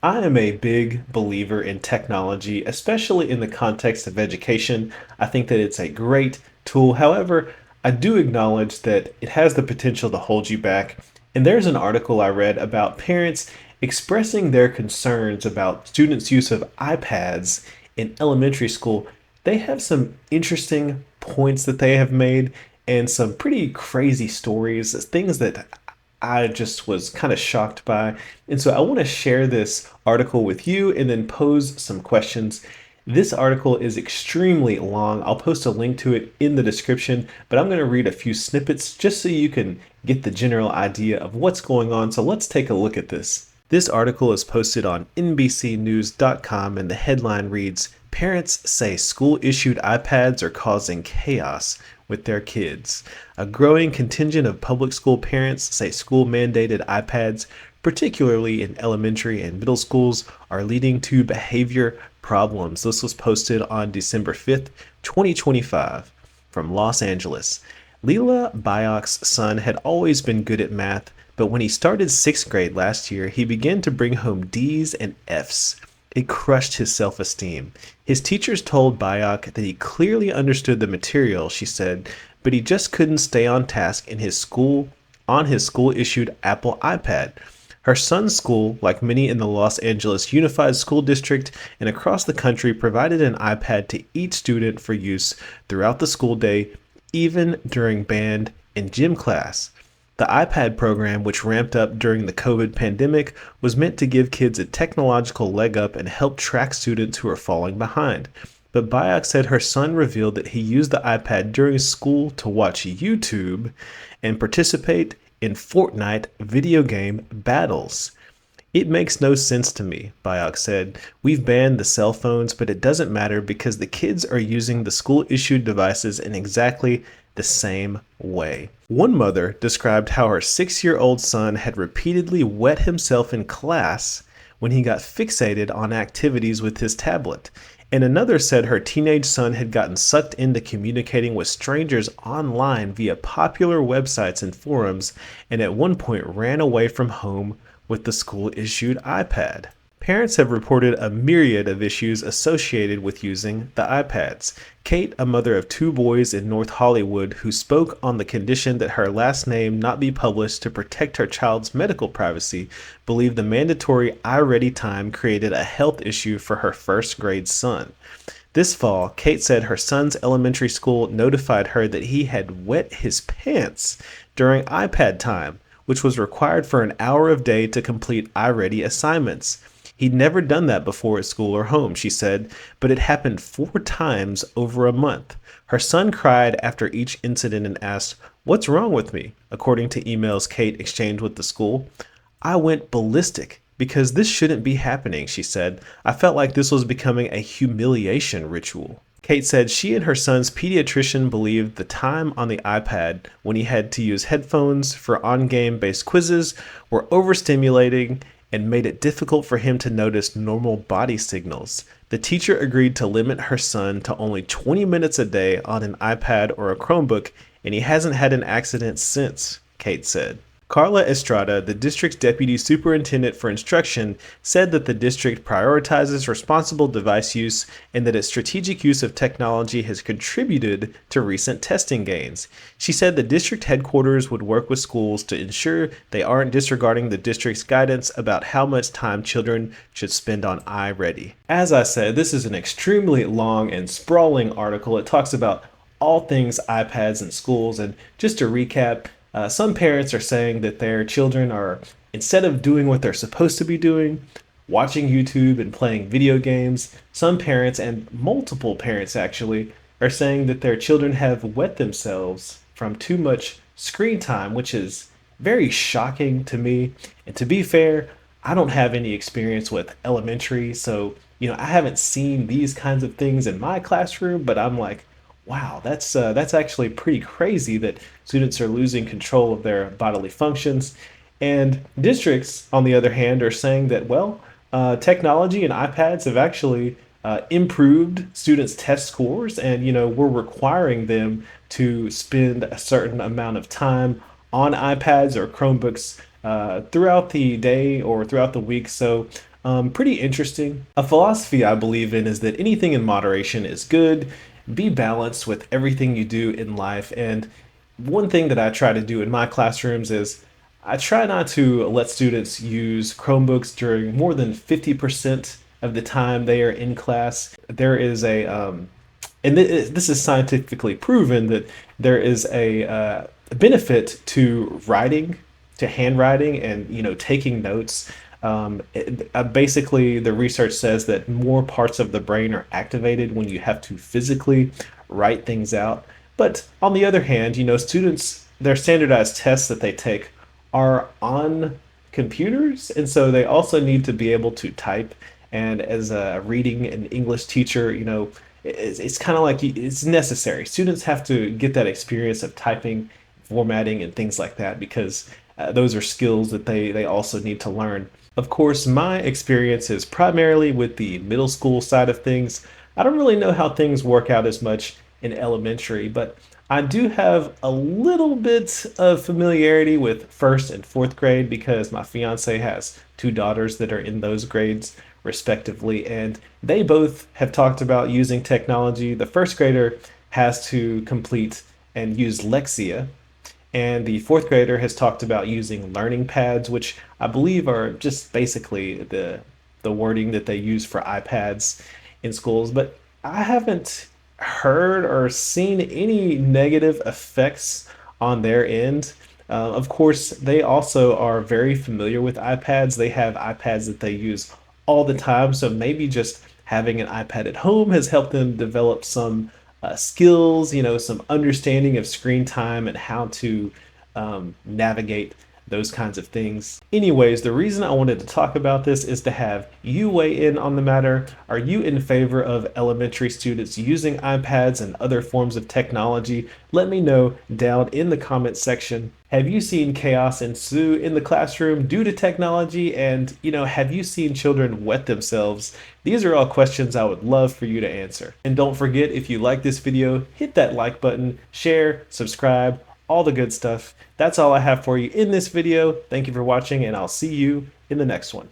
I am a big believer in technology, especially in the context of education. I think that it's a great tool. However, I do acknowledge that it has the potential to hold you back. And there's an article I read about parents expressing their concerns about students' use of iPads in elementary school. They have some interesting points that they have made and some pretty crazy stories, things that I just was kind of shocked by. And so I want to share this article with you and then pose some questions. This article is extremely long. I'll post a link to it in the description, but I'm going to read a few snippets just so you can get the general idea of what's going on. So let's take a look at this. This article is posted on NBCnews.com and the headline reads, "Parents say school-issued iPads are causing chaos with their kids." A growing contingent of public school parents say school-mandated iPads, particularly in elementary and middle schools, are leading to behavior problems. This was posted on December 5th, 2025, from Los Angeles. Leela Bayok's son had always been good at math, but when he started sixth grade last year, he began to bring home D's and F's. It crushed his self-esteem. His teachers told Bayok that he clearly understood the material, she said, but he just couldn't stay on task in his school on his school-issued Apple iPad. Her son's school, like many in the Los Angeles Unified School District and across the country, provided an iPad to each student for use throughout the school day, even during band and gym class. The iPad program, which ramped up during the COVID pandemic, was meant to give kids a technological leg up and help track students who are falling behind. But Bayok said her son revealed that he used the iPad during school to watch YouTube and participate in Fortnite video game battles. "It makes no sense to me," Bayok said. "We've banned the cell phones, but it doesn't matter because the kids are using the school-issued devices in exactly the same way." One mother described how her 6-year-old son had repeatedly wet himself in class when he got fixated on activities with his tablet. And another said her teenage son had gotten sucked into communicating with strangers online via popular websites and forums, and at one point ran away from home with the school-issued iPad. Parents have reported a myriad of issues associated with using the iPads. Kate, a mother of 2 boys in North Hollywood, who spoke on the condition that her last name not be published to protect her child's medical privacy, believed the mandatory iReady time created a health issue for her first-grade son. This fall, Kate said her son's elementary school notified her that he had wet his pants during iPad time, which was required for an hour of day to complete iReady assignments. He'd never done that before at school or home, she said, but it happened 4 times over a month. Her son cried after each incident and asked, "What's wrong with me?" According to emails Kate exchanged with the school. "I went ballistic because this shouldn't be happening," she said. "I felt like this was becoming a humiliation ritual." Kate said she and her son's pediatrician believed the time on the iPad when he had to use headphones for on-game based quizzes were overstimulating and made it difficult for him to notice normal body signals. The teacher agreed to limit her son to only 20 minutes a day on an iPad or a Chromebook, and he hasn't had an accident since, Kate said. Carla Estrada, the district's deputy superintendent for instruction, said that the district prioritizes responsible device use and that its strategic use of technology has contributed to recent testing gains. She said the district headquarters would work with schools to ensure they aren't disregarding the district's guidance about how much time children should spend on iReady. As I said, this is an extremely long and sprawling article. It talks about all things iPads in schools, and just to recap, some parents are saying that their children are, instead of doing what they're supposed to be doing, watching YouTube and playing video games. Some parents, and multiple parents actually, are saying that their children have wet themselves from too much screen time, which is very shocking to me. And to be fair, I don't have any experience with elementary, so I haven't seen these kinds of things in my classroom, but I'm like, wow, that's actually pretty crazy that students are losing control of their bodily functions. And districts, on the other hand, are saying that, well, technology and iPads have actually improved students' test scores, and we're requiring them to spend a certain amount of time on iPads or Chromebooks throughout the day or throughout the week. So Pretty interesting. A philosophy I believe in is that anything in moderation is good. Be balanced with everything you do in life. And one thing that I try to do in my classrooms is I try not to let students use Chromebooks during more than 50% of the time they are in class. There is this is scientifically proven that there is a benefit to writing, to handwriting, and taking notes. Basically, the research says that more parts of the brain are activated when you have to physically write things out. But on the other hand, students, their standardized tests that they take are on computers, and so they also need to be able to type. And as a reading and English teacher, it's kind of like it's necessary. Students have to get that experience of typing, formatting, and things like that because those are skills that they also need to learn. Of course, my experience is primarily with the middle school side of things. I don't really know how things work out as much in elementary, but I do have a little bit of familiarity with first and fourth grade because my fiance has two daughters that are in those grades respectively, and they both have talked about using technology. The first grader has to complete and use Lexia, and the fourth grader has talked about using learning pads, which I believe are just basically the wording that they use for iPads in schools. But I haven't heard or seen any negative effects on their end. Of course, they also are very familiar with iPads. They have iPads that they use all the time. So maybe just having an iPad at home has helped them develop some skills, some understanding of screen time and how to navigate those kinds of things. Anyways, the reason I wanted to talk about this is to have you weigh in on the matter. Are you in favor of elementary students using iPads and other forms of technology? Let me know down in the comment section. Have you seen chaos ensue in the classroom due to technology? And, have you seen children wet themselves? These are all questions I would love for you to answer. And don't forget, if you like this video, hit that like button, share, subscribe, all the good stuff. That's all I have for you in this video. Thank you for watching, and I'll see you in the next one.